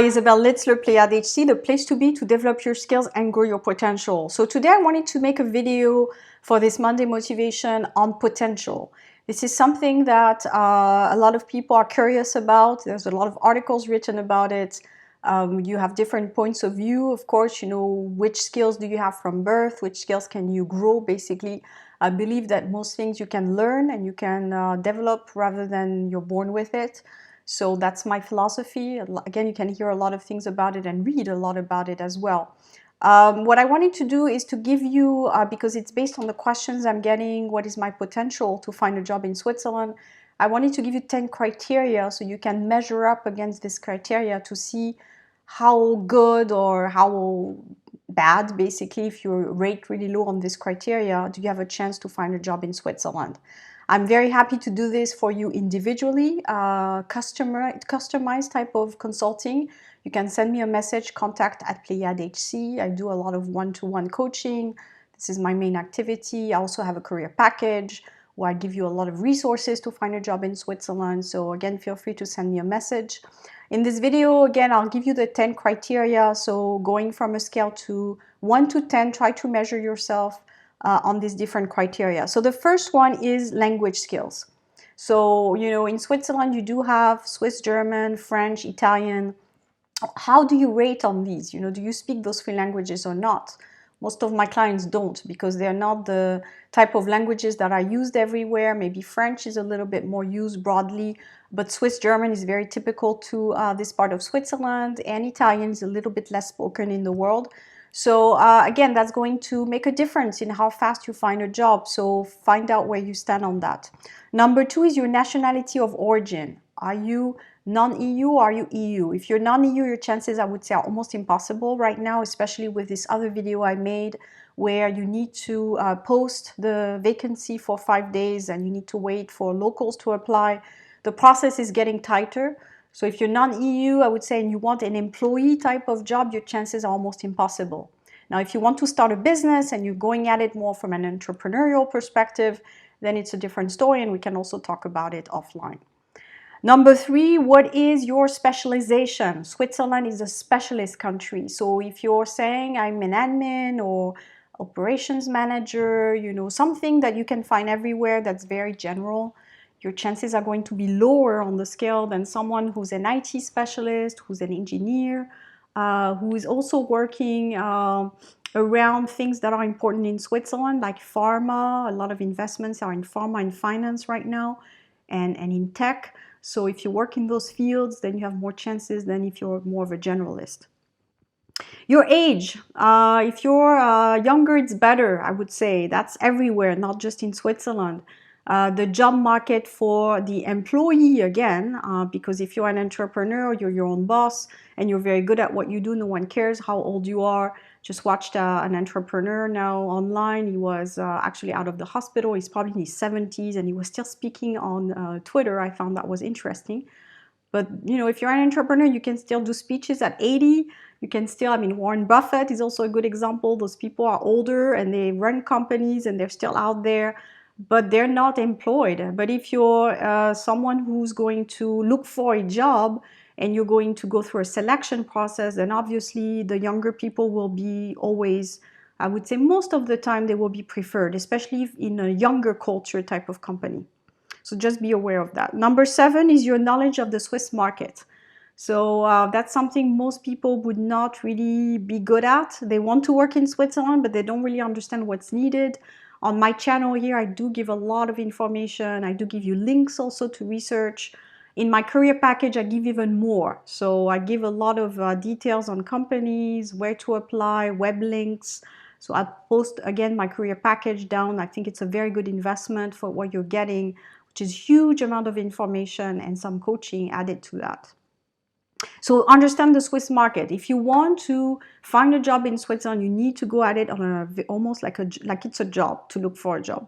Isabel Litzler, Pleiad HC, the place to be to develop your skills and grow your potential. So today I wanted to make a video for this Monday motivation on potential. This is something that a lot of people are curious about. There's a lot of articles written about it. You have different points of view. Of course, you know, which skills do you have from birth? Which skills can you grow? Basically, I believe that most things you can learn and you can develop rather than you're born with it. So that's my philosophy. Again, you can hear a lot of things about it and read a lot about it as well. What I wanted to do is to give you, because it's based on the questions I'm getting, what is my potential to find a job in Switzerland? I wanted to give you 10 criteria so you can measure up against this criteria to see how good or how bad, basically, if you rate really low on this criteria, do you have a chance to find a job in Switzerland? I'm very happy to do this for you individually, customized type of consulting. You can send me a message, contact@PleiadHC. I do a lot of one-to-one coaching. This is my main activity. I also have a career package where I give you a lot of resources to find a job in Switzerland. So again, feel free to send me a message. In this video, again, I'll give you the 10 criteria. So going from a scale to 1 to 10, try to measure yourself on these different criteria. So the first one is language skills. So, you know, in Switzerland, you do have Swiss German, French, Italian. How do you rate on these? You know, do you speak those 3 languages or not? Most of my clients don't, because they're not the type of languages that are used everywhere. Maybe French is a little bit more used broadly, but Swiss German is very typical to this part of Switzerland, and Italian is a little bit less spoken in the world. So again, that's going to make a difference in how fast you find a job. So find out where you stand on that. Number 2 is your nationality of origin. Are you non-EU or are you EU? If you're non-EU, your chances, I would say, are almost impossible right now, especially with this other video I made where you need to post the vacancy for 5 days and you need to wait for locals to apply. The process is getting tighter. So if you're non-EU, I would say, and you want an employee type of job, your chances are almost impossible. Now, if you want to start a business and you're going at it more from an entrepreneurial perspective, then it's a different story, and we can also talk about it offline. Number 3, what is your specialization? Switzerland is a specialist country. So if you're saying I'm an admin or operations manager, you know, something that you can find everywhere that's very general, your chances are going to be lower on the scale than someone who's an IT specialist, who's an engineer, who is also working around things that are important in Switzerland, like pharma. A lot of investments are in pharma and finance right now, and in tech. So if you work in those fields, then you have more chances than if you're more of a generalist. Your age, if you're younger, it's better, I would say. That's everywhere, not just in Switzerland. The job market for the employee, again, because if you're an entrepreneur, you're your own boss, and you're very good at what you do, no one cares how old you are. Just watched an entrepreneur now online. He was actually out of the hospital. He's probably in his 70s, and he was still speaking on Twitter. I found that was interesting. But, you know, if you're an entrepreneur, you can still do speeches at 80. You can still, I mean, Warren Buffett is also a good example. Those people are older, and they run companies, and they're still out there, but they're not employed. But if you're someone who's going to look for a job and you're going to go through a selection process, then obviously the younger people will be always, I would say most of the time, they will be preferred, especially in a younger culture type of company. So just be aware of that. Number 7 is your knowledge of the Swiss market. So that's something most people would not really be good at. They want to work in Switzerland, but they don't really understand what's needed. On my channel here, I do give a lot of information. I do give you links also to research. In my career package, I give even more. So I give a lot of details on companies, where to apply, web links. So I post, again, my career package down. I think it's a very good investment for what you're getting, which is a huge amount of information and some coaching added to that. So understand the Swiss market. If you want to find a job in Switzerland, you need to go at it on almost like it's a job, to look for a job.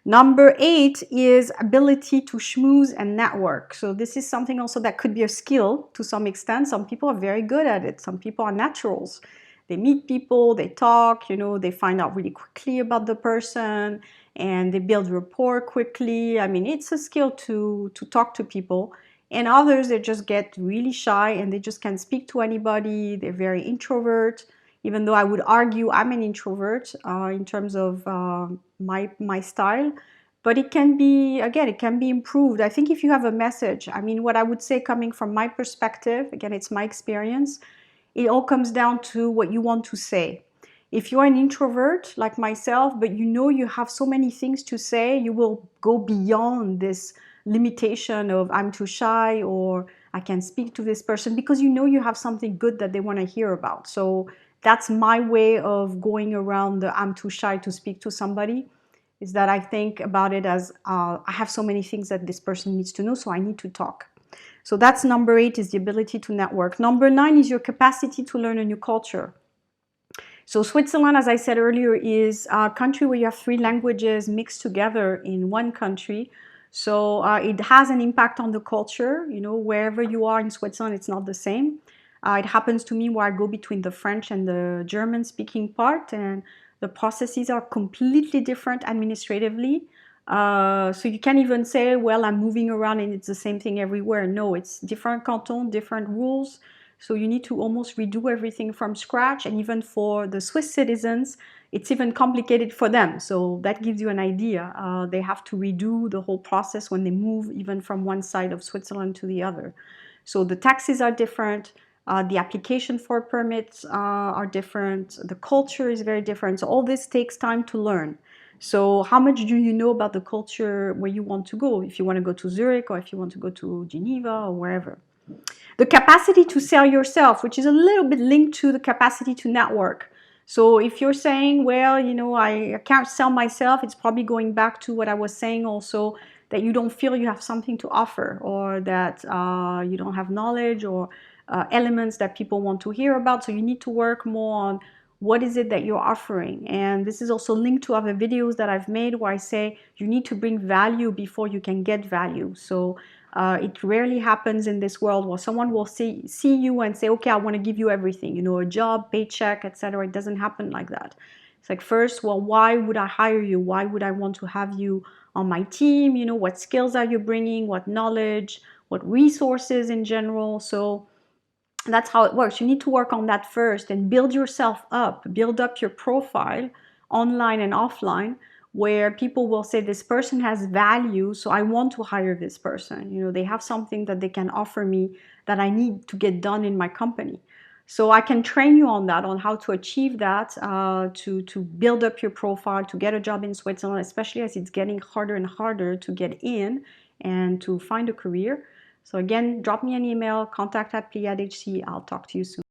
Number 8 is ability to schmooze and network. So this is something also that could be a skill to some extent. Some people are very good at it. Some people are naturals. They meet people, they talk, you know, they find out really quickly about the person, and they build rapport quickly. I mean, it's a skill to talk to people. And others, they just get really shy and they just can't speak to anybody. They're very introvert, even though I would argue I'm an introvert in terms of my style. But it can be, again, it can be improved. I think if you have a message, I mean, what I would say coming from my perspective, again, it's my experience, it all comes down to what you want to say. If you're an introvert like myself, but you know you have so many things to say, you will go beyond this limitation of I'm too shy or I can't speak to this person, because you know you have something good that they want to hear about. So that's my way of going around the I'm too shy to speak to somebody, is that I think about it as I have so many things that this person needs to know, so I need to talk. So that's number 8, is the ability to network. Number 9 is your capacity to learn a new culture. So Switzerland, as I said earlier, is a country where you have 3 languages mixed together in one country. So it has an impact on the culture. You know, wherever you are in Switzerland, it's not the same. It happens to me where I go between the French and the German speaking part, and the processes are completely different administratively. So you can't even say, well, I'm moving around and it's the same thing everywhere. No, it's different canton, different rules. So you need to almost redo everything from scratch. And even for the Swiss citizens, it's even complicated for them. So that gives you an idea. They have to redo the whole process when they move even from one side of Switzerland to the other. So the taxes are different. The application for permits are different. The culture is very different. So all this takes time to learn. So how much do you know about the culture where you want to go? If you want to go to Zurich, or if you want to go to Geneva, or wherever. The capacity to sell yourself, which is a little bit linked to the capacity to network. So if you're saying, well, you know, I can't sell myself, it's probably going back to what I was saying also, that you don't feel you have something to offer, or that you don't have knowledge or elements that people want to hear about. So you need to work more on what is it that you're offering. And this is also linked to other videos that I've made where I say you need to bring value before you can get value. So it rarely happens in this world where someone will see you and say, okay, I want to give you everything, you know, a job, paycheck, etc. It doesn't happen like that. It's like, first, well, why would I hire you? Why would I want to have you on my team? You know, what skills are you bringing? What knowledge? What resources in general? So that's how it works. You need to work on that first and build yourself up, build up your profile online and offline, where people will say this person has value, so I want to hire this person. You know, they have something that they can offer me that I need to get done in my company. So I can train you on that, on how to achieve that, to build up your profile, to get a job in Switzerland, especially as it's getting harder and harder to get in and to find a career. So again, drop me an email, contact@pleiadehc. I'll talk to you soon.